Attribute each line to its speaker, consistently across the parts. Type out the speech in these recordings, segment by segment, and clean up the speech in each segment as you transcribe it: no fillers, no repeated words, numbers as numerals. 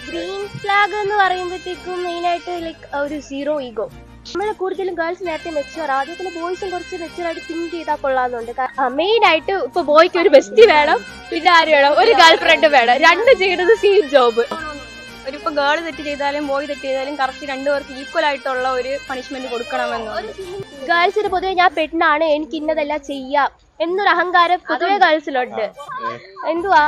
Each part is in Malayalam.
Speaker 1: ഗ്രീൻ ഫ്ലാഗ് എന്ന് പറയുമ്പോഴത്തേക്കും മെയിനായിട്ട് ലൈക്ക് ഒരു സീറോ ഈഗോ. നമ്മളെ കൂടുതലും ഗേൾസ് നേരത്തെ മെച്ചുവർ, ആദ്യത്തിൽ ബോയ്സും കുറച്ച് മെച്ചുവറായിട്ട് തിങ്ക് ചെയ്താൽ കൊള്ളാമെന്നുണ്ട്. മെയിൻ ആയിട്ട് ഇപ്പൊ ബോയ്ക്ക് ഒരു ബെസ്റ്റ് വേണം, പിന്നെ ആര് വേണം, ഒരു ഗേൾ ഫ്രണ്ട് വേണം. രണ്ടും ചെയ്യുന്നത് സെയിം ജോബ്.
Speaker 2: ഇപ്പൊ ഗേൾ തെറ്റ് ചെയ്താലും ബോയ് തെറ്റ് ചെയ്താലും കറക്റ്റ് രണ്ടുപേർക്ക് ഈക്വൽ ആയിട്ടുള്ള ഒരു പണിഷ്മെന്റ് കൊടുക്കണമെന്ന്.
Speaker 1: ഗേൾസിന് പൊതുവെ ഞാൻ പെണ്ണാണ്, എനിക്ക് ഇന്നതെല്ലാം ചെയ്യാം എന്നൊരു അഹങ്കാരം പൊതുവെ ഗേൾസിലുണ്ട്. എന്തുവാ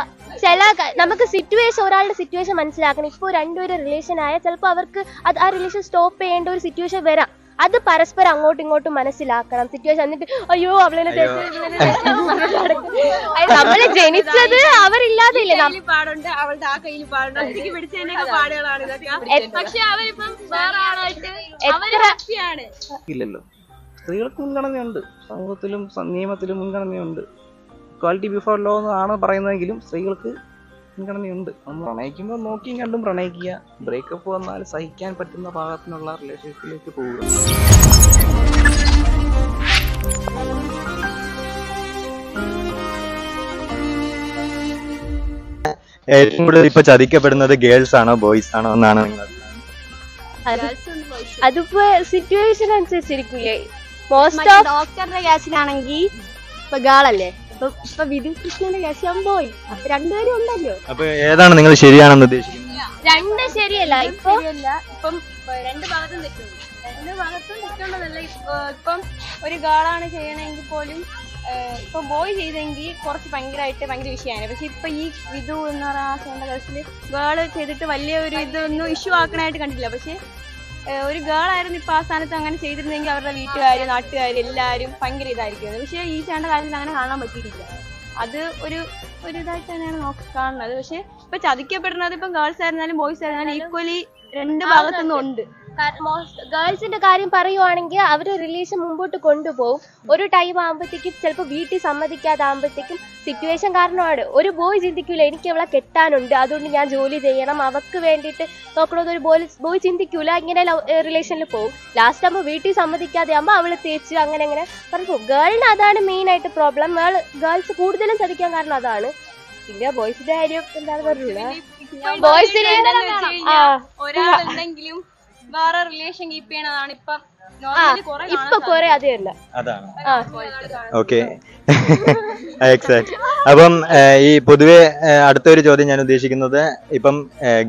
Speaker 1: നമുക്ക് സിറ്റുവേഷൻ, ഒരാളുടെ സിറ്റുവേഷൻ മനസ്സിലാക്കണം. ഇപ്പൊ രണ്ടുപേരും റിലേഷൻ ആയാൽ ചിലപ്പോൾ അവർക്ക് ആ റിലേഷൻ സ്റ്റോപ്പ് ചെയ്യേണ്ട ഒരു സിറ്റുവേഷൻ വരാം. അത് പരസ്പരം അങ്ങോട്ടും ഇങ്ങോട്ടും മനസ്സിലാക്കണം. സിറ്റുവേഷൻ എന്നിട്ട് അയ്യോ അവളെ നമ്മള് ജനിച്ചത് അവരില്ലാതില്ലേ,
Speaker 2: പാടുണ്ട് അവളുടെ ആ കയ്യിൽ പാടുണ്ട്, എനിക്ക് പിടിച്ചതിന്റെ പാടുകളാണ് ഇതൊക്കെ. പക്ഷെ അവരിപ്പം വേറെ ആളായിട്ട്
Speaker 3: ഇല്ലല്ലോ. സ്ത്രീകൾക്ക് മുൻഗണനയുണ്ട്, സമൂഹത്തിലും നിയമത്തിലും മുൻഗണനയുണ്ട്. ക്വാളിറ്റി ബിഫോർ ലോ എന്നാണ് പറയുന്നതെങ്കിലും സ്ത്രീകൾക്ക് മുൻഗണനയുണ്ട്. നമ്മൾ പ്രണയിക്കുമ്പോൾ നോക്കിയും കണ്ടും പ്രണയിക്കുക. ബ്രേക്കപ്പ് വന്നാൽ സഹിക്കാൻ പറ്റുന്ന ഭാഗത്തിനുള്ള റിലേഷൻഷിപ്പിലേക്ക് പോവുക.
Speaker 4: ഏറ്റവും കൂടുതൽ ഇപ്പൊ ചതിക്കപ്പെടുന്നത് ഗേൾസ് ആണോ ബോയ്സ് ആണോ എന്നാണ് നിങ്ങൾ?
Speaker 1: അതിപ്പോ സിറ്റുവേഷൻ അനുസരിച്ചിരിക്കൂലേ.
Speaker 2: ഡോക്ടറുടെ കേസിലാണെങ്കിൽ ഇപ്പൊ ഗേളല്ലേ, ഇപ്പൊ വിധു കൃഷ്ണന്റെ കേസ് പോയി. അപ്പൊ രണ്ടുപേരും ഉണ്ടല്ലോ.
Speaker 4: അപ്പൊ ഏതാണ് നിങ്ങൾ ശരിയാണെന്ന് ഉദ്ദേശിക്കുന്നത്?
Speaker 1: രണ്ട് ശരിയല്ല.
Speaker 2: ഇപ്പം രണ്ട് ഭാഗത്തും തെറ്റുണ്ട്. രണ്ട് ഭാഗത്തും തെറ്റുള്ളതല്ല. ഇപ്പം ഒരു ഗേളാണ് ചെയ്യണമെങ്കിൽ പോലും ഇപ്പൊ ബോയ് ചെയ്തെങ്കിൽ കുറച്ച് ഭയങ്കര വിഷയമാണ്. പക്ഷെ ഇപ്പൊ ഈ വിധു എന്ന് പറയുന്ന കേസിൽ ഗേള് ചെയ്തിട്ട് വലിയ ഒരു ഇതൊന്നും ഇഷ്യൂ ആക്കണായിട്ട് കണ്ടില്ല. പക്ഷെ ഒരു ഗേളായിരുന്നു ഇപ്പൊ ആ സ്ഥാനത്ത് അങ്ങനെ ചെയ്തിരുന്നെങ്കിൽ അവരുടെ വീട്ടുകാര് നാട്ടുകാര് എല്ലാവരും ഭയങ്കര ഇതായിരിക്കും. പക്ഷെ ഈ ചേട്ടന്റെ കാര്യത്തിൽ അങ്ങനെ കാണാൻ പറ്റിയിട്ടില്ല. അത് ഒരു ഇതായിട്ട് തന്നെയാണ് കാണുന്നത്. പക്ഷെ ഇപ്പൊ ചതിക്കപ്പെടുന്നത് ഇപ്പം ഗേൾസ് ആയിരുന്നാലും ബോയ്സ് ആയിരുന്നാലും ഈക്വലി രണ്ട് ഭാഗത്തുനിന്നും ഉണ്ട്.
Speaker 1: ഗേൾസിന്റെ കാര്യം പറയുവാണെങ്കിൽ അവര് റിലേഷൻ മുമ്പോട്ട് കൊണ്ടുപോകും. ഒരു ടൈം ആകുമ്പോഴത്തേക്കും ചിലപ്പോൾ വീട്ടിൽ സമ്മതിക്കാതെ ആകുമ്പോഴത്തേക്കും സിറ്റുവേഷൻ കാരണമാണ്. ഒരു ബോയ് ചിന്തിക്കൂല എനിക്ക് അവളെ കെട്ടാനുണ്ട്, അതുകൊണ്ട് ഞാൻ ജോലി ചെയ്യണം, അവർക്ക് വേണ്ടിയിട്ട് നോക്കണമെന്ന് ഒരു ബോയ് ചിന്തിക്കൂല. ഇങ്ങനെ റിലേഷനിൽ പോകും. ലാസ്റ്റ് ആകുമ്പോൾ വീട്ടിൽ സമ്മതിക്കാതെ ആകുമ്പോൾ അവള് തേച്ച് അങ്ങനെ പറഞ്ഞു പോകും. ഗേളിന് അതാണ് മെയിൻ ആയിട്ട് പ്രോബ്ലം. ഗേൾസ് കൂടുതലും ചതിക്കാൻ കാരണം അതാണ്. പിന്നെ ബോയ്സിന്റെ കാര്യം എന്താണ് പറഞ്ഞില്ല. ബോയ്സിന്
Speaker 2: ഒരാളുണ്ടെങ്കിലും വേറെ റിലേഷൻ കീപ്പ് ചെയ്യണതാണ്
Speaker 1: ഇപ്പൊ കൊറേ അതല്ല.
Speaker 4: Okay, exact. അപ്പം ഈ പൊതുവെ അടുത്തൊരു ചോദ്യം ഞാൻ ഉദ്ദേശിക്കുന്നത്, ഇപ്പം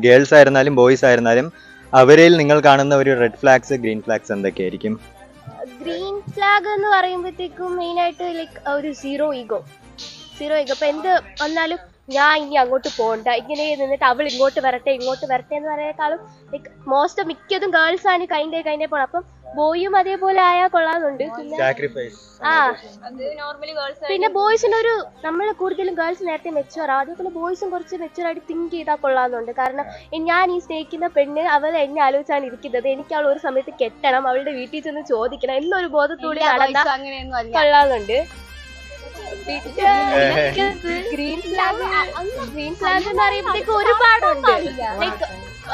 Speaker 4: ഗേൾസ് ആയിരുന്നാലും ബോയ്സ് ആയിരുന്നാലും അവരിൽ നിങ്ങൾ കാണുന്ന ഒരു റെഡ് ഫ്ലാഗ്സ് ഗ്രീൻ ഫ്ലാഗ്സ് എന്തൊക്കെയായിരിക്കും?
Speaker 1: ഗ്രീൻ ഫ്ലാഗ് എന്ന് പറയുമ്പോഴത്തേക്കും മെയിൻ ആയിട്ട് ലൈക്ക് ഒരു സീറോ ഈഗോ. ഇപ്പൊ എന്ത് വന്നാലും ഞാൻ ഇനി അങ്ങോട്ട് പോകണ്ട, ഇങ്ങനെ നിന്നിട്ട് അവൾ ഇങ്ങോട്ട് വരട്ടെ എന്ന് പറയുന്നേക്കാളും ലൈക്ക് മിക്കതും ഗേൾസ് ആണ് കൈൻ്റെ പോണം. അപ്പം ബോയും അതേപോലെ ആയാൽ കൊള്ളാന്നുണ്ട്. പിന്നെ ബോയ്സിനൊരു നമ്മൾ കൂടുതലും ഗേൾസ് നേരത്തെ മെച്ചുവർ, അതേപോലെ ബോയ്സും കുറച്ച് മെച്ചുവറായിട്ട് തിങ്ക് ചെയ്താൽ കൊള്ളാന്നുണ്ട്. കാരണം ഞാൻ ഈ സ്നേഹിക്കുന്ന പെണ്ണ് അവൾ എന്നെ ആലോചിച്ചാണ് ഇരിക്കുന്നത്, എനിക്ക് അവൾ ഒരു സമയത്ത് കെട്ടണം, അവളുടെ വീട്ടിൽ ചെന്ന് ചോദിക്കണം എന്നൊരു ബോധത്തോടെ നടന്നാൽ കൊള്ളാന്നുണ്ട്. ഗ്രീൻ ഫ്ലാഗ് എന്ന് പറയുമ്പോഴത്തേക്ക് ഒരുപാടുണ്ട്.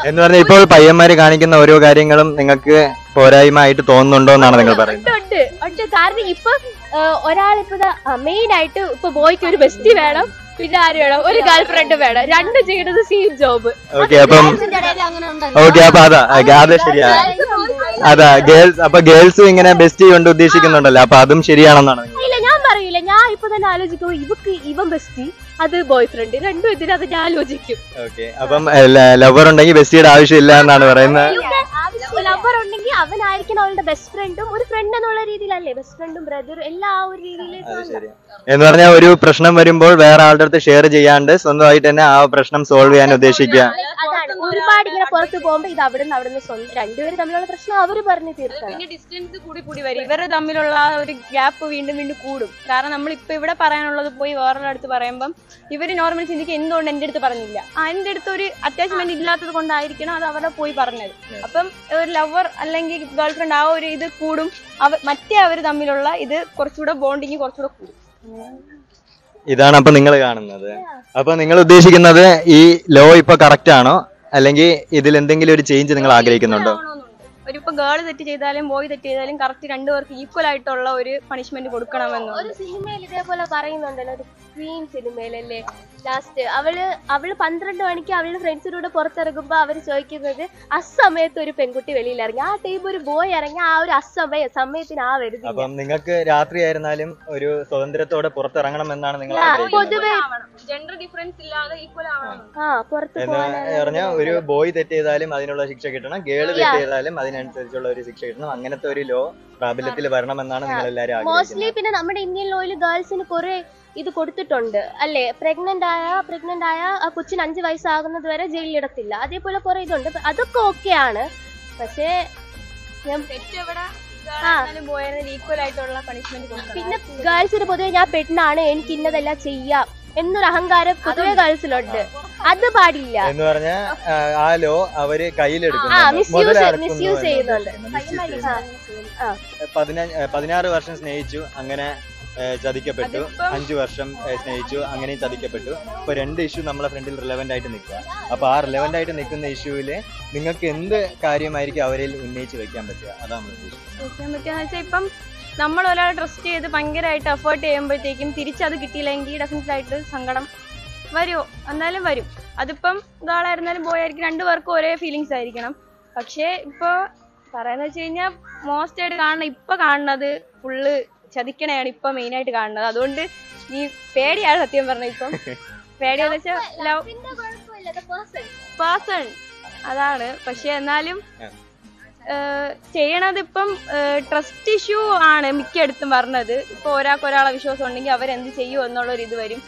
Speaker 4: എന്ന് പറഞ്ഞാൽ ഇപ്പോൾ പയ്യന്മാര് കാണിക്കുന്ന ഓരോ കാര്യങ്ങളും നിങ്ങൾക്ക് പോരായ്മ ആയിട്ട് തോന്നുന്നുണ്ടോ എന്നാണ് നിങ്ങൾ പറയുന്നത്?
Speaker 1: ഉണ്ട്. കാരണം ഇപ്പൊ ഒരാളിപ്പോ മെയിൻ ആയിട്ട് ഇപ്പൊ ബോയ്ക്ക് ഒരു ബെസ്റ്റ് വേണം, പിന്നെ ആര് വേണം, ഒരു ഗേൾ ഫ്രണ്ട് വേണം. രണ്ടും ചെയ്യുന്നത് സെയിം ജോബ്.
Speaker 4: ഓക്കെ, അപ്പം അപ്പൊ അതാ ശരിയാ. ഗേൾസ് ഇങ്ങനെ ബെസ്റ്റ് കൊണ്ട് ഉദ്ദേശിക്കുന്നുണ്ടല്ലോ, അപ്പൊ അതും ശരിയാണെന്നാണ്?
Speaker 1: ഇല്ല, ഞാൻ പറയില്ല. ഞാൻ ഇപ്പൊ തന്നെ ആലോചിക്കും ഇവൻ ബെസ്റ്റ്, അത് ബോയ് ഫ്രണ്ട്, രണ്ടും ഇതിനകത്ത് ഞാൻ ആലോചിക്കും.
Speaker 4: ഓക്കെ, അപ്പം ലവർ ഉണ്ടെങ്കിൽ ബെസ്റ്റിയുടെ ആവശ്യമില്ല എന്നാണ് പറയുന്നത്.
Speaker 1: ലവർ ഉണ്ടെങ്കിൽ അവനായിരിക്കണം അവളുടെ ബെസ്റ്റ് ഫ്രണ്ടും, ഒരു ഫ്രണ്ട് എന്നുള്ള രീതിയിലല്ലേ ബെസ്റ്റ് ഫ്രണ്ടും ബ്രദറും എല്ലാം ആ ഒരു രീതിയിലേക്ക്.
Speaker 4: എന്ന് പറഞ്ഞാൽ ഒരു പ്രശ്നം വരുമ്പോൾ വേറെ ആളുടെ അടുത്ത് ഷെയർ ചെയ്യാണ്ട് സ്വന്തമായിട്ട് തന്നെ ആ പ്രശ്നം സോൾവ് ചെയ്യാൻ ഉദ്ദേശിക്കുക.
Speaker 1: അതാണ്. ഒരുപാട് ഇങ്ങനെ പുറത്ത് പോകുമ്പോ ഇത് അവിടുന്ന് സ്വന്തം രണ്ടുപേരും തമ്മിലുള്ള പ്രശ്നം അവര് പറഞ്ഞു തീർക്കണം.
Speaker 2: പിന്നെ ഡിസ്റ്റൻസ് കൂടി വരും. ഇവരുടെ തമ്മിലുള്ള ഒരു ഗ്യാപ്പ് വീണ്ടും കൂടും. കാരണം നമ്മളിപ്പോ ഇവിടെ പറയാനുള്ളത് പോയി വേറൊരാടുത്ത് പറയുമ്പം ഇവര് നോർമലി ചിന്തിക്കുക എന്തുകൊണ്ട് എന്റെ അടുത്ത് പറഞ്ഞില്ല, എന്റെ അടുത്ത് ഒരു അറ്റാച്ച്മെന്റ് ഇല്ലാത്തത് കൊണ്ടായിരിക്കണം അത് അവരെ പോയി പറഞ്ഞത്. അപ്പം ഒരു ലവർ അല്ലെങ്കിൽ ഗേൾ ഫ്രണ്ട് ആ ഒരു ഇത് കൂടും, മറ്റേ അവര് തമ്മിലുള്ള ഇത് കുറച്ചുകൂടെ ബോണ്ടിങ് കുറച്ചുകൂടെ കൂടും.
Speaker 4: ഇതാണ് അപ്പൊ നിങ്ങൾ കാണുന്നത്. അപ്പൊ നിങ്ങൾ ഉദ്ദേശിക്കുന്നത് ഈ ലോ ഇപ്പൊ കറക്റ്റ് ആണോ, അല്ലെങ്കിൽ ഇതിൽ എന്തെങ്കിലും ഒരു ചേഞ്ച് നിങ്ങൾ ആഗ്രഹിക്കുന്നുണ്ടോ?
Speaker 2: ഇപ്പൊ ഗേള് തെറ്റ് ചെയ്താലും ബോയ് തെറ്റ് ചെയ്താലും കറക്റ്റ് രണ്ടുപേർക്ക് ഈക്വൽ ആയിട്ടുള്ള ഒരു പണിഷ്മെന്റ് കൊടുക്കണമെന്ന്
Speaker 1: ഒരു സിനിമയിൽ ഇതേപോലെ പറയുന്നുണ്ടല്ലോ, ക്വീൻ സിനിമയിലല്ലേ ലാസ്റ്റ് അവള് 12 മണിക്ക് അവളുടെ ഫ്രണ്ട്സിന്റെ കൂടെ പുറത്തിറങ്ങുമ്പോ അവര് ചോദിക്കുന്നത് അസമയത്ത് ഒരു പെൺകുട്ടി വെളിയിൽ ഇറങ്ങി, ആ ടൈം ഒരു ബോയ് ഇറങ്ങി ആ ഒരു സമയത്തിന് ആ വരുന്നത്.
Speaker 4: അപ്പം നിങ്ങൾക്ക് രാത്രി ആയിരുന്നാലും ഒരു സ്വതന്ത്രത്തോടെ പുറത്തിറങ്ങണം എന്നാണ് നിങ്ങൾ
Speaker 1: പൊതുവെ
Speaker 2: ജെൻഡർ ഡിഫറൻസ് ഇല്ലാതെ ഈക്വൽ ആവണം.
Speaker 1: പുറത്ത്
Speaker 4: എന്ന് പറഞ്ഞാൽ ഒരു ബോയ് തെറ്റ് ചെയ്താലും അതിനുള്ള ശിക്ഷ കിട്ടണം, ഗേള് തെറ്റ് ചെയ്താലും അതിനനുസരിച്ചുള്ള ഒരു ശിക്ഷ കിട്ടണം. അങ്ങനത്തെ ഒരു ലോ പ്രാബല്യത്തിൽ വരണമെന്നാണ് നിങ്ങൾ എല്ലാവരും
Speaker 1: മോസ്റ്റ്ലി.
Speaker 4: ആഗ്രഹിക്കുന്നത്.
Speaker 1: പിന്നെ നമ്മുടെ ഇന്ത്യൻ ലോയിൽ ഗേൾസിന് കുറെ ഇത് കൊടുത്തിട്ടുണ്ട് അല്ലേ, പ്രഗ്നന്റ് ആയ ആ കൊച്ചിന് 5 വയസ്സാകുന്നത് വരെ ജയിലിലിടത്തില്ല, അതേപോലെ കുറെ ഇതുണ്ട്. അതൊക്കെ ഓക്കെയാണ്. പക്ഷേ
Speaker 2: ഈക്വൽ ആയിട്ടുള്ള പണിഷ്മെന്റ് കൊടുക്കണം.
Speaker 1: പിന്നെ ഗേൾസിന് പൊതുവെ ഞാൻ പെണ്ണാണ് എനിക്ക് ഇന്നതെല്ലാം ചെയ്യാം എന്നൊരു അഹങ്കാരം പൊതുവെ ഗേൾസിലുണ്ട്. അത് പാടില്ല
Speaker 4: എന്ന് പറഞ്ഞാൽ ആ ലോ അവര്
Speaker 1: മിസ്യൂസ് ചെയ്യുന്നുണ്ട്.
Speaker 4: 16 വർഷം സ്നേഹിച്ചു, അങ്ങനെ ചതിക്കപ്പെട്ടു. 5 വർഷം സ്നേഹിച്ചു, അങ്ങനെയും ചതിക്കപ്പെട്ടു. ഇപ്പൊ 2 ഇഷ്യൂ നമ്മളെ ഫ്രണ്ടിൽ റിലവന്റ് ആയിട്ട് നിൽക്കുക. അപ്പൊ ആ റിലവന്റ് ആയിട്ട് നിൽക്കുന്ന ഇഷ്യൂവില് നിങ്ങൾക്ക് എന്ത് കാര്യമായിരിക്കും അവരിൽ ഉന്നയിച്ച് വെക്കാൻ പറ്റുക? അതാണ്
Speaker 2: ഉദ്ദേശിക്കുന്നത്. ഇപ്പം നമ്മൾ ഒരാളെ ട്രസ്റ്റ് ചെയ്ത് ഭയങ്കരമായിട്ട് എഫേർട്ട് ചെയ്യുമ്പോഴത്തേക്കും തിരിച്ചത് കിട്ടിയില്ലെങ്കിൽ ഡെഫിനറ്റ് ആയിട്ട് സങ്കടം വരുമോ? എന്നാലും വരും. അതിപ്പം ഗേളായിരുന്നാലും ബോയ് ആയിരിക്കും, 2 പേർക്കും ഒരേ ഫീലിങ്സ് ആയിരിക്കണം. പക്ഷേ ഇപ്പൊ പറയാന്ന് വെച്ച് കഴിഞ്ഞാൽ മോസ്റ്റ് ആയിട്ട് കാണുന്നത് ഫുള്ള് ചതിക്കണയാണ് ഇപ്പൊ മെയിൻ ആയിട്ട് കാണുന്നത്. അതുകൊണ്ട് ഈ പേടിയാണ് സത്യം പറഞ്ഞ. ഇപ്പം പേടിയെന്ന് വെച്ചാൽ ലവ് പേഴ്സൺ അതാണ്. പക്ഷെ എന്നാലും ചെയ്യണത് ഇപ്പം ട്രസ്റ്റ് ഇഷ്യൂ ആണ് മിക്കയിടത്തും പറഞ്ഞത്. ഇപ്പൊ ഒരാളെ വിശ്വാസം ഉണ്ടെങ്കിൽ അവരെന്ത് ചെയ്യും എന്നുള്ളൊരു ഇത് വരും.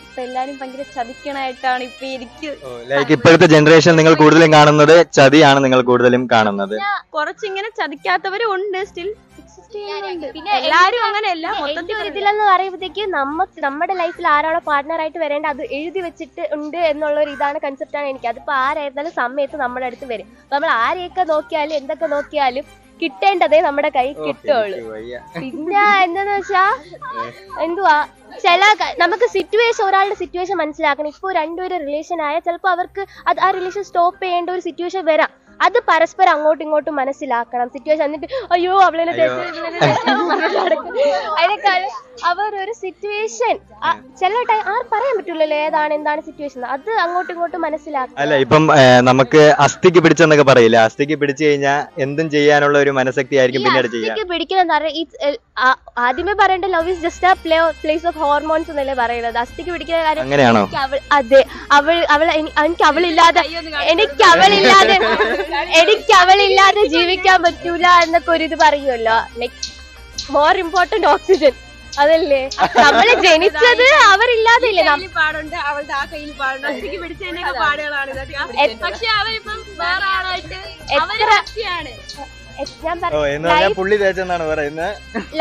Speaker 2: ഇപ്പൊ എല്ലാരും ഭയങ്കര ചതിക്കണായിട്ടാണ് ഇപ്പൊ എനിക്ക്
Speaker 4: ഇപ്പോഴത്തെ ജനറേഷൻ നിങ്ങൾ കൂടുതലും കാണുന്നത് ചതിയാണ്. നിങ്ങൾ കൂടുതലും കാണുന്നത്
Speaker 2: കുറച്ചിങ്ങനെ ചതിക്കാത്തവരും ഉണ്ട്, സ്റ്റിൽ പിന്നെ എല്ലാരും അങ്ങനെയല്ല.
Speaker 1: മൊത്തത്തിൽ ഒരു ഇതിലെന്ന് പറയുമ്പോഴത്തേക്ക് നമ്മുടെ ലൈഫിൽ ആരാണോ പാർട്ട്ണറായിട്ട് വരേണ്ടത് അത് എഴുതി വെച്ചിട്ട് ഉണ്ട് എന്നുള്ള ഒരു ഇതാണ് കൺസെപ്റ്റാണ് എനിക്ക്. അതിപ്പോ ആരായിരുന്നാലും സമയത്ത് നമ്മുടെ അടുത്ത് വരും. നമ്മൾ ആരെയൊക്കെ നോക്കിയാലും എന്തൊക്കെ നോക്കിയാലും കിട്ടേണ്ടതേ നമ്മുടെ കൈ കിട്ടുള്ളൂ. പിന്നെ എന്താന്ന് വെച്ചാ എന്തുവാ നമുക്ക് ഒരാളുടെ സിറ്റുവേഷൻ മനസ്സിലാക്കണം. ഇപ്പൊ 2 പേര് റിലേഷൻ ആയാൽ ചിലപ്പോ അവർക്ക് ആ റിലേഷൻ സ്റ്റോപ്പ് ചെയ്യേണ്ട ഒരു സിറ്റുവേഷൻ വരാം. അത് പരസ്പരം അങ്ങോട്ടും ഇങ്ങോട്ടും മനസ്സിലാക്കണം. സിറ്റുവേഷൻ എന്നിട്ട് അയ്യോ അവളെ അതിനേക്കാൾ അവർ ഒരു സിറ്റുവേഷൻ ചില ടൈം പറയാൻ പറ്റൂലല്ലോ ഏതാണ് എന്താണ് സിറ്റുവേഷൻ, അത് അങ്ങോട്ടും ഇങ്ങോട്ടും മനസ്സിലാക്കണം.
Speaker 4: അല്ല ഇപ്പം നമുക്ക് അസ്ഥിക്ക് പിടിച്ചെന്നൊക്കെ പറയില്ല, അസ്ഥിക്ക് പിടിച്ചു കഴിഞ്ഞാൽ എന്തും ചെയ്യാനുള്ള ഒരു മനഃശക്തി ആയിരിക്കും പിന്നീട് ചെയ്യാം.
Speaker 1: അസ്ഥിക്ക് പിടിക്കുന്ന ആദ്യമേ പറയേണ്ട ലവ് ഇസ് ജസ്റ്റ് ആ പ്ലേസ് ഓഫ് ഹോർമോൺസ് എന്നല്ലേ പറയുന്നത്. അസ്ഥിക്ക് പിടിക്കുന്ന കാര്യം
Speaker 4: അങ്ങനെയാണോ?
Speaker 1: അതെ. എനിക്ക് അവളില്ലാതെ ജീവിക്കാൻ പറ്റൂല എന്നൊക്കെ ഒരു ഇത് പറയുമല്ലോ. ലൈക് മോർ ഇമ്പോർട്ടന്റ് ഓക്സിജൻ അതല്ലേ. നമ്മള് ജനിച്ചത് അവരില്ലാതെ ഇല്ലേ.
Speaker 2: പാടുണ്ട് അവളുടെ ആ കയ്യിൽ പാടുണ്ട്, അസ്ഥിക്ക് പിടിച്ചതിന്റെ പാടുകളാണ് ഇതൊക്കെ. പക്ഷെ അവരിപ്പം വേറെ ആളായിട്ട്
Speaker 4: പുള്ളി തേച്ചെന്നാണ് പറയുന്നത്.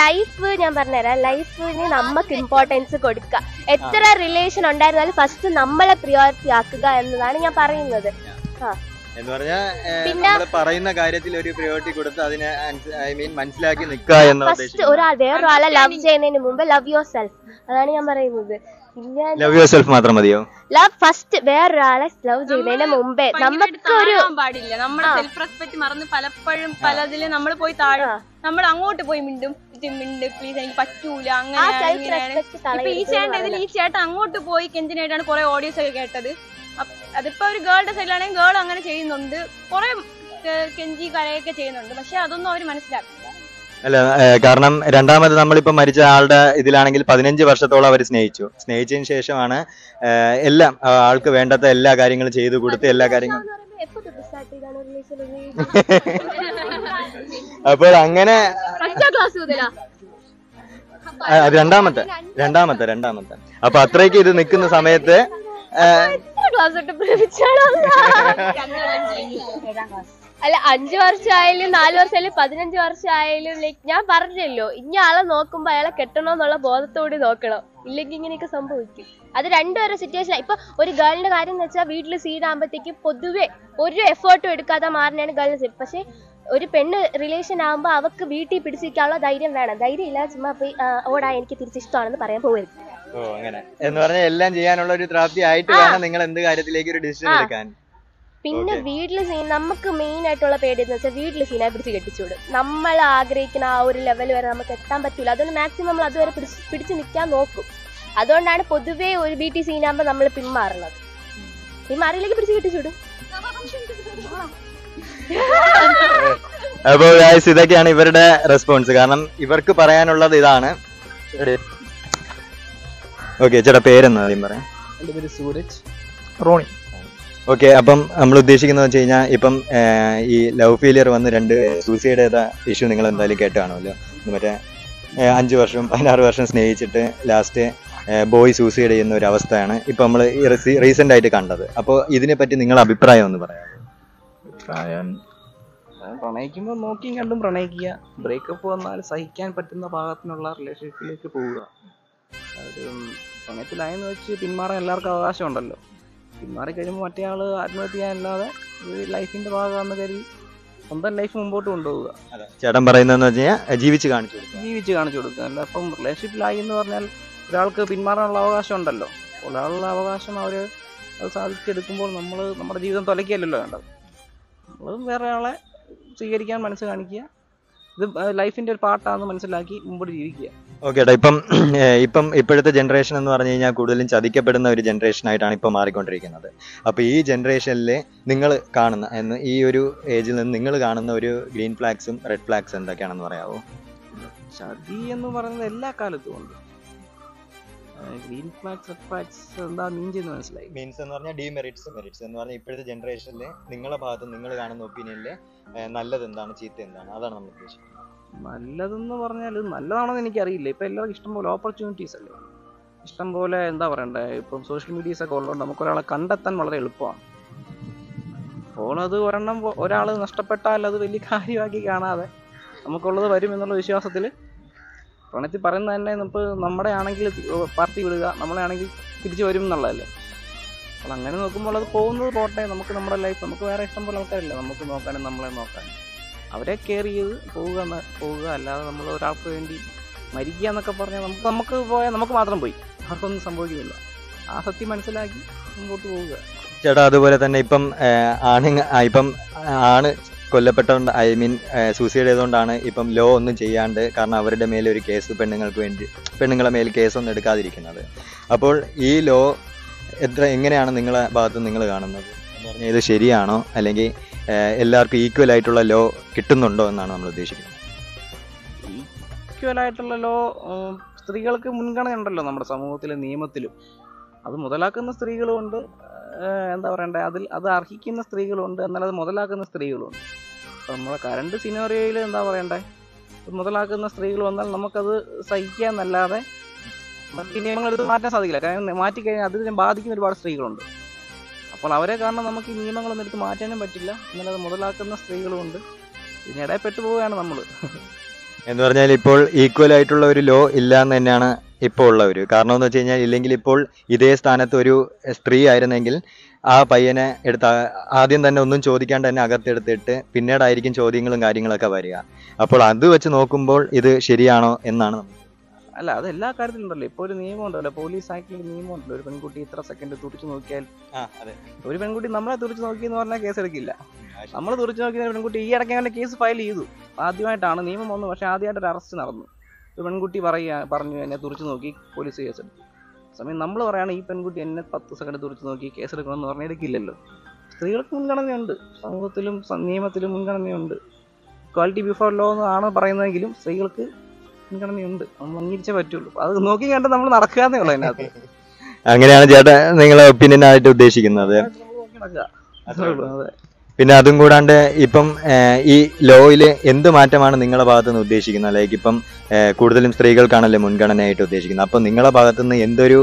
Speaker 1: ലൈഫ് ഞാൻ പറഞ്ഞുതരാം. ലൈഫിന് നമുക്ക് ഇമ്പോർട്ടൻസ് കൊടുക്കുക. എത്ര റിലേഷൻ ഉണ്ടായിരുന്നാലും ഫസ്റ്റ് നമ്മളെ പ്രിയോറിറ്റി ആക്കുക എന്നതാണ് ഞാൻ പറയുന്നത്.
Speaker 4: എന്ന് പറഞ്ഞാൽ പറയുന്ന കാര്യത്തിൽ ഒരു പ്രിയോറിറ്റി കൊടുത്ത് അതിനെ മനസ്സിലാക്കി നിൽക്കുക എന്ന
Speaker 1: ഫസ്റ്റ് വേറൊരാളെ ലവ് ചെയ്യുന്നതിന് മുമ്പ് ലവ് യുവർ സെൽഫ്, അതാണ് ഞാൻ പറയുന്നത്.
Speaker 4: ലവ് യുവർ സെൽഫ് മാത്രം മതിയോ?
Speaker 1: ലവ് ഫസ്റ്റ് വേറൊരാളെ ലവ് ചെയ്യുന്നതിന് മുമ്പേ നമുക്കൊരു
Speaker 2: പാടില്ല. നമ്മുടെ സെൽഫ് റെസ്പെക്ട് മറന്ന് പലപ്പോഴും പലതിലും നമ്മൾ പോയി താഴും. നമ്മൾ അങ്ങോട്ട് പോയി മിണ്ടും പ്ലീസ് എനിക്ക് പറ്റൂല അങ്ങനെ. ഈ ചേട്ടൻ അങ്ങോട്ട് പോയി കെഞ്ചിനായിട്ടാണ് കുറെ ഓഡിയോസ് ഒക്കെ കേട്ടത്. അതിപ്പോ ഒരു ഗേളുടെ സൈഡിലാണെങ്കിൽ ഗേൾ അങ്ങനെ ചെയ്യുന്നുണ്ട്, കുറെ കെഞ്ചി കരയൊക്കെ ചെയ്യുന്നുണ്ട്. പക്ഷെ അതൊന്നും അവര് മനസ്സിലാക്കില്ല.
Speaker 4: അല്ല കാരണം രണ്ടാമത് നമ്മളിപ്പോ മരിച്ച ആളുടെ ഇതിലാണെങ്കിൽ 15 വർഷത്തോളം അവർ സ്നേഹിച്ചതിന് ശേഷമാണ് എല്ലാം ആൾക്ക് വേണ്ടത്ത എല്ലാ കാര്യങ്ങളും ചെയ്തു കൊടുത്ത് എല്ലാ കാര്യങ്ങളും. അപ്പോൾ അങ്ങനെ രണ്ടാമത്തെ അപ്പൊ അത്രയ്ക്ക് ഇത് നിൽക്കുന്ന സമയത്ത്
Speaker 1: അല്ല 5 വർഷമായാലും 4 വർഷമായാലും 15 വർഷമായാലും ലൈക്ക് ഞാൻ പറഞ്ഞല്ലോ, ഇനി ആളെ നോക്കുമ്പോ അയാളെ കെട്ടണോന്നുള്ള ബോധത്തോടെ നോക്കണം. ഇല്ലെങ്കിൽ ഇങ്ങനെയൊക്കെ സംഭവിക്കും. അത് 2 പേരുടെ സിറ്റുവേഷൻ. ഇപ്പൊ ഒരു ഗേളിന്റെ കാര്യം എന്ന് വെച്ചാൽ വീട്ടിൽ സീനാകുമ്പോഴത്തേക്ക് പൊതുവെ ഒരു എഫേർട്ടും എടുക്കാതെ മാറുന്നതാണ് ഗേളിന് സീൻ. പക്ഷെ ഒരു പെണ്ണ് റിലേഷൻ ആകുമ്പോ അവർക്ക് വീട്ടിൽ പിടിച്ചിരിക്കാനുള്ള ധൈര്യം വേണം. ധൈര്യം ഇല്ല ചുമ്മാ പോയി ഓടാ എനിക്ക് തിരിച്ചിഷ്ടമാണെന്ന് പറയാൻ പോകരുത്.
Speaker 4: അങ്ങനെ എന്ന് പറഞ്ഞാൽ എല്ലാം ചെയ്യാനുള്ള ഒരു പ്രാപ്തി ആയിട്ട് വേണം നിങ്ങൾ എന്ത് കാര്യത്തിലേക്ക് ഒരു ഡിസിഷൻ എടുക്കാൻ.
Speaker 1: പിന്നെ വീട്ടില് സീൻ നമുക്ക് മെയിൻ ആയിട്ടുള്ള പേടി എന്ന് വെച്ചാൽ വീട്ടില് സീനായി പിടിച്ച് കെട്ടിച്ചൂടും. നമ്മൾ ആഗ്രഹിക്കുന്ന ആ ഒരു ലെവൽ വരെ നമുക്ക് എത്താൻ പറ്റൂല. അതുകൊണ്ട് മാക്സിമം നമ്മൾ അതുവരെ പിടിച്ച് നിൽക്കാൻ നോക്കും. അതുകൊണ്ടാണ് പൊതുവേ ഒരു BT സീനാകുമ്പോൾ നമ്മൾ പിന്മാറുന്നത്. പിന്മാറിയില്ലെങ്കിൽ പിടിച്ച് കെട്ടിച്ചുവിടും.
Speaker 4: അപ്പോൾ ഗൈസ് ഇതൊക്കെയാണ് ഇവരുടെ റെസ്പോൺസ്. കാരണം ഇവർക്ക് പറയാനുള്ളത് ഇതാണ്. ഓക്കെ ചേട്ടാ, പേരെന്നാ ആദ്യം പറയാം?
Speaker 3: എൻ്റെ പേര് സൂരജ്.
Speaker 5: റോണി.
Speaker 4: ഓക്കെ, അപ്പം നമ്മൾ ഉദ്ദേശിക്കുന്നത് വെച്ച് കഴിഞ്ഞാൽ ഇപ്പം ഈ ലവ് ഫെയിലിയർ വന്ന് 2 സൂസൈഡ് ചെയ്ത ഇഷ്യൂ നിങ്ങൾ എന്തായാലും കേട്ട് കാണുമല്ലോ. മറ്റേ 5 വർഷം 16 വർഷം സ്നേഹിച്ചിട്ട് ലാസ്റ്റ് ബോയ് സൂസൈഡ് ചെയ്യുന്ന ഒരു അവസ്ഥയാണ് ഇപ്പം നമ്മൾ റീസെന്റ് ആയിട്ട് കണ്ടത്. അപ്പോൾ ഇതിനെപ്പറ്റി നിങ്ങളുടെ അഭിപ്രായം ഒന്ന് പറയാം.
Speaker 3: പ്രണയിക്കുമ്പോൾ നോക്കിയും കണ്ടും പ്രണയിക്കുക. ബ്രേക്കപ്പ് വന്നാൽ സഹിക്കാൻ പറ്റുന്ന പാകത്തിനുള്ള റിലേഷൻഷിപ്പിലേക്ക് പോവുക. അതൊരു പ്രണയത്തിലായെന്ന് വെച്ച് പിന്മാറാൻ എല്ലാവർക്കും അവകാശമുണ്ടല്ലോ. പിന്മാറി കഴിയുമ്പോൾ മറ്റേ ആൾ ആത്മഹത്യ ചെയ്യാനല്ലാതെ ലൈഫിന്റെ ഭാഗമാണെന്ന് കരുതി സ്വന്തം ലൈഫ് മുമ്പോട്ട് കൊണ്ടുപോവുക.
Speaker 4: ചേട്ടൻ പറയുന്നതെന്ന് വെച്ച് കഴിഞ്ഞാൽ ജീവിച്ച് കാണിച്ചു
Speaker 3: കൊടുക്കുക. അല്ല ഇപ്പം റിലേഷൻഷിപ്പിലായി എന്ന് പറഞ്ഞാൽ ഒരാൾക്ക് പിന്മാറാനുള്ള അവകാശം ഉണ്ടല്ലോ. ഒരാളുടെ അവകാശം അത് സാധിച്ചെടുക്കുമ്പോൾ നമ്മൾ നമ്മുടെ ജീവിതം തൊലയ്ക്കല്ലോ വേണ്ടത്. നമ്മൾ വേറെ ആളെ സ്വീകരിക്കാൻ മനസ്സ് കാണിക്കുക. ഇത് ലൈഫിന്റെ ഒരു പാർട്ടാണെന്ന് മനസ്സിലാക്കി മുമ്പോട്ട് ജീവിക്കുക.
Speaker 4: ഓക്കെ ഏട്ടാ, ഇപ്പം ഇപ്പോഴത്തെ ജനറേഷൻ എന്ന് പറഞ്ഞു കഴിഞ്ഞാൽ കൂടുതലും ചതിക്കപ്പെടുന്ന ഒരു ജനറേഷൻ ആയിട്ടാണ് ഇപ്പം മാറിക്കൊണ്ടിരിക്കുന്നത്. അപ്പോൾ ഈ ജനറേഷനിൽ നിങ്ങൾ കാണുന്ന ഈ ഒരു ഏജിൽ നിന്ന് നിങ്ങൾ കാണുന്ന ഒരു ഗ്രീൻ ഫ്ലാഗ്സും റെഡ് ഫ്ലാഗ്സും എന്തൊക്കെയാണെന്ന് പറയാമോ?
Speaker 3: ചതി എന്ന് പറയുന്നത് എല്ലാ കാലത്തും ഉണ്ട്. ഗ്രീൻ ഫ്ലാഗ്സ് റെഡ് ഫ്ലാഗ്സ് എന്താ മീൻ ചെയ്യുന്നത് മനസ്സിലായി?
Speaker 4: മീൻസ് എന്ന് പറഞ്ഞാൽ മെറിറ്റ്സ് എന്ന് പറഞ്ഞാൽ ഇപ്പോഴത്തെ ജനറേഷനിൽ നിങ്ങളുടെ ഭാഗത്ത് നിങ്ങൾ കാണുന്ന ഒപ്പീനിയനിൽ നല്ലത് എന്താണ്, ചീത്ത എന്താണ്, അതാണ് നമ്മൾ ഉദ്ദേശിക്കുന്നത്.
Speaker 3: നല്ലതെന്ന് പറഞ്ഞാൽ നല്ലതാണെന്ന് എനിക്കറിയില്ല. ഇപ്പം എല്ലാവർക്കും ഇഷ്ടംപോലെ ഓപ്പർച്യൂണിറ്റീസ് അല്ലേ, ഇഷ്ടംപോലെ എന്താ പറയണ്ടേ. ഇപ്പം സോഷ്യൽ മീഡിയസ് ഒക്കെ ഉള്ളതുകൊണ്ട് നമുക്കൊരാളെ കണ്ടെത്താൻ വളരെ എളുപ്പമാണ്. അപ്പോൾ അത് ഒരാൾ നഷ്ടപ്പെട്ടാൽ അത് വലിയ കാര്യമാക്കി കാണാതെ നമുക്കുള്ളത് വരും എന്നുള്ള വിശ്വാസത്തിൽ പ്രണയത്തിൽ പറയുന്നത് തന്നെ ഇപ്പോൾ നമ്മുടെ ആണെങ്കിൽ പാർട്ടി വിടുക, നമ്മളെ ആണെങ്കിൽ തിരിച്ചു വരും എന്നുള്ളതല്ലേ. അപ്പോൾ അങ്ങനെ നോക്കുമ്പോൾ അത് പോകുന്നത് പോട്ടെ, നമുക്ക് നമ്മുടെ ലൈഫ്, നമുക്ക് വേറെ ഇഷ്ടം പോലെ ആൾക്കാരില്ല നമുക്ക് നോക്കാനും നമ്മളെ നോക്കാനും. അവരെ കെയർ ചെയ്ത് പോവുക അല്ലാതെ നമ്മൾ ഒരാൾക്ക് വേണ്ടി മരിക്കുക എന്നൊക്കെ പറഞ്ഞാൽ നമുക്ക് പോയാൽ നമുക്ക് മാത്രം പോയി, ആർക്കൊന്നും സംഭവിക്കുന്നില്ല. ആ സത്യം മനസ്സിലാക്കി മുമ്പോട്ട് പോവുക.
Speaker 4: ചേട്ടാ, അതുപോലെ തന്നെ ഇപ്പം ആണ് കൊല്ലപ്പെട്ടതുകൊണ്ട്, സൂസൈഡ് ചെയ്തുകൊണ്ടാണ് ഇപ്പം ലോ ഒന്നും ചെയ്യാണ്ട്, കാരണം അവരുടെ മേലെ ഒരു കേസ് പെണ്ണുങ്ങളെ മേൽ കേസൊന്നും എടുക്കാതിരിക്കുന്നത്. അപ്പോൾ ഈ ലോ എങ്ങനെയാണ് നിങ്ങളെ ഭാഗത്ത് നിങ്ങൾ കാണുന്നത് എന്ന് പറഞ്ഞാൽ ഇത് ശരിയാണോ, അല്ലെങ്കിൽ എല്ലാവർക്കും ഈക്വൽ ആയിട്ടുള്ള ലോ കിട്ടുന്നുണ്ടോ എന്നാണ് നമ്മൾ ഉദ്ദേശിക്കുന്നത്?
Speaker 3: ഈക്വൽ ആയിട്ടുള്ള ലോ, സ്ത്രീകൾക്ക് മുൻഗണന ഉണ്ടല്ലോ നമ്മുടെ സമൂഹത്തിലും നിയമത്തിലും. അത് മുതലാക്കുന്ന സ്ത്രീകളുമുണ്ട്, എന്താ പറയണ്ടേ, അത് അർഹിക്കുന്ന സ്ത്രീകളുണ്ട്, എന്നാൽ അത് മുതലാക്കുന്ന സ്ത്രീകളുണ്ട്. അപ്പം നമ്മുടെ കറണ്ട് സിനോറിയോയിൽ എന്താ പറയണ്ടേ, മുതലാക്കുന്ന സ്ത്രീകൾ വന്നാൽ നമുക്കത് സഹിക്കാന്നല്ലാതെ മറ്റ് നിയമങ്ങൾ എടുത്ത് മാറ്റാൻ സാധിക്കില്ല. കാരണം മാറ്റിക്കഴിഞ്ഞാൽ അതിനെ ബാധിക്കുന്ന ഒരുപാട് സ്ത്രീകളുണ്ട്. അപ്പോൾ അവരെ കാരണം നമുക്ക് ഈ നിയമങ്ങളൊന്നും എടുത്ത് മാറ്റാനും പറ്റില്ല, എന്നാൽ അത് മുതലാക്കുന്ന സ്ത്രീകളുമുണ്ട്. ഇതിനിടയിൽ പോവുകയാണ് നമ്മൾ.
Speaker 4: എന്ന് പറഞ്ഞാൽ ഇപ്പോൾ ഈക്വൽ ആയിട്ടുള്ള ഒരു ലോ ഇല്ല എന്ന് തന്നെയാണ് ഇപ്പോൾ ഉള്ള ഒരു കാരണം. എന്ന് വെച്ച് കഴിഞ്ഞാൽ ഇല്ലെങ്കിൽ ഇപ്പോൾ ഇതേ സ്ഥാനത്ത് ഒരു സ്ത്രീ ആയിരുന്നെങ്കിൽ ആ പയ്യനെ ആദ്യം തന്നെ ഒന്നും ചോദിക്കാണ്ട് തന്നെ അകത്തെടുത്തിട്ട് പിന്നീടായിരിക്കും ചോദ്യങ്ങളും കാര്യങ്ങളൊക്കെ വരിക. അപ്പോൾ അത് വെച്ച് നോക്കുമ്പോൾ ഇത് ശരിയാണോ എന്നാണ്.
Speaker 3: അല്ല, അത് എല്ലാ കാര്യത്തിലും ഉണ്ടല്ലോ. ഇപ്പോൾ ഒരു നിയമം ഉണ്ടല്ലോ, പോലീസ് ആക്ടിൽ നിയമം ഉണ്ടല്ലോ. ഒരു പെൺകുട്ടി ഇത്ര സെക്കൻഡ് തുറിച്ച് നോക്കിയാൽ, ഒരു പെൺകുട്ടി നമ്മളെ തുറിച്ച് നോക്കിയെന്ന് പറഞ്ഞാൽ കേസെടുക്കില്ല. നമ്മൾ തുറിച്ച് നോക്കിയ പെൺകുട്ടി ഈ ഇടയ്ക്ക് കേസ് ഫയൽ ചെയ്തു. ആദ്യമായിട്ടാണ് നിയമം വന്നു, പക്ഷെ ആദ്യമായിട്ടൊരു അറസ്റ്റ് നടന്നു. ഒരു പെൺകുട്ടി പറഞ്ഞു എന്നെ തുറിച്ച് നോക്കി, പോലീസ് കേസെടുത്തു. സമയം നമ്മൾ പറയുകയാണ് ഈ പെൺകുട്ടി എന്നെ 10 സെക്കൻഡ് തുറിച്ച് നോക്കി കേസെടുക്കണമെന്ന് പറഞ്ഞാൽ എടുക്കില്ലല്ലോ. സ്ത്രീകൾക്ക് മുൻഗണനയുണ്ട്, സമൂഹത്തിലും നിയമത്തിലും മുൻഗണനയുണ്ട്. ക്വാളിറ്റി ബിഫോർ ലോ എന്നാണ് പറയുന്നതെങ്കിലും സ്ത്രീകൾക്ക് മുൻഗണനയുണ്ട്, നമ്മൾ അംഗീകരിച്ചേ പറ്റുള്ളൂ. അത് നോക്കി കണ്ട് നമ്മൾ നടക്കാന്നേ ഉള്ളൂ അതിനകത്ത്.
Speaker 4: അങ്ങനെയാണ് ചേട്ടാ നിങ്ങളെ ഒപ്പീനിയൻ ആയിട്ട് ഉദ്ദേശിക്കുന്നത്? പിന്നെ അതും കൂടാണ്ട് ഇപ്പം ഈ ലോയില് എന്ത് മാറ്റമാണ് നിങ്ങളുടെ ഭാഗത്തു നിന്ന് ഉദ്ദേശിക്കുന്നത്? ലൈക്ക് ഇപ്പം കൂടുതലും സ്ത്രീകൾക്കാണല്ലോ മുൻഗണനയായിട്ട് ഉദ്ദേശിക്കുന്നത്. അപ്പം നിങ്ങളുടെ ഭാഗത്തു നിന്ന് എന്തൊരു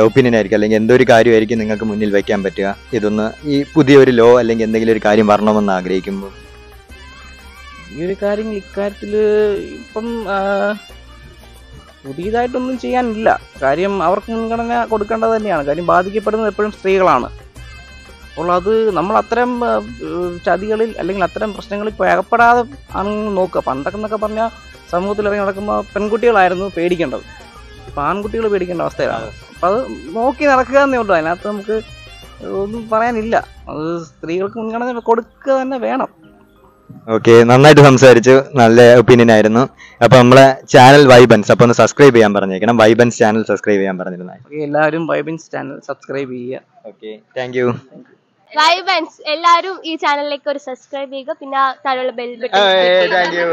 Speaker 4: ഒപ്പീനിയൻ ആയിരിക്കും, അല്ലെങ്കിൽ എന്തൊരു കാര്യമായിരിക്കും നിങ്ങൾക്ക് മുന്നിൽ വെക്കാൻ പറ്റുക? ഇതൊന്ന് ഈ പുതിയൊരു ലോ അല്ലെങ്കിൽ എന്തെങ്കിലും ഒരു കാര്യം വരണമെന്ന് ആഗ്രഹിക്കുമ്പോൾ
Speaker 3: ഈ ഒരു കാര്യങ്ങൾ ഇക്കാര്യത്തിൽ ഇപ്പം പുതിയതായിട്ടൊന്നും ചെയ്യാനില്ല. കാര്യം അവർക്ക് മുൻഗണന കൊടുക്കേണ്ടത് തന്നെയാണ്. കാര്യം ബാധിക്കപ്പെടുന്നത് എപ്പോഴും സ്ത്രീകളാണ്. അപ്പോൾ അത് നമ്മൾ അത്തരം ചതികളിൽ അല്ലെങ്കിൽ അത്തരം പ്രശ്നങ്ങളിൽ അകപ്പെടാതെ ആണ് നോക്കുക. പണ്ടൊക്കെ എന്നൊക്കെ പറഞ്ഞാൽ സമൂഹത്തിൽ ഇറങ്ങി നടക്കുമ്പോൾ പെൺകുട്ടികളായിരുന്നു പേടിക്കേണ്ടത്, ഇപ്പം ആൺകുട്ടികൾ പേടിക്കേണ്ട അവസ്ഥയിലാണ്. അപ്പം അത് നോക്കി നടക്കുക എന്നേ ഉള്ളൂ. അതിനകത്ത് നമുക്ക് ഒന്നും പറയാനില്ല. അത് സ്ത്രീകൾക്ക് മുൻഗണന കൊടുക്കുക തന്നെ വേണം.
Speaker 4: ഓക്കെ, നന്നായിട്ട് സംസാരിച്ചു, നല്ല ഒപ്പീനിയൻ ആയിരുന്നു. അപ്പൊ നമ്മളെ ചാനൽ വൈബൻസ്, അപ്പൊ ഒന്ന് സബ്സ്ക്രൈബ് ചെയ്യാൻ പറഞ്ഞേക്കണം. വൈബൻസ് ചാനൽ സബ്സ്ക്രൈബ് ചെയ്യാൻ പറഞ്ഞിരുന്നു.
Speaker 3: എല്ലാവരും വൈബൻസ് ചാനൽ സബ്സ്ക്രൈബ് ചെയ്യുക.
Speaker 4: Okay, thank you.
Speaker 1: വൈബൻസ് എല്ലാവരും ഈ ചാനലിലേക്ക് ഒരു സബ്സ്ക്രൈബ് ചെയ്യുക, പിന്നെ താഴെയുള്ള ബെൽ ബട്ടൺ
Speaker 4: താങ്ക് യു.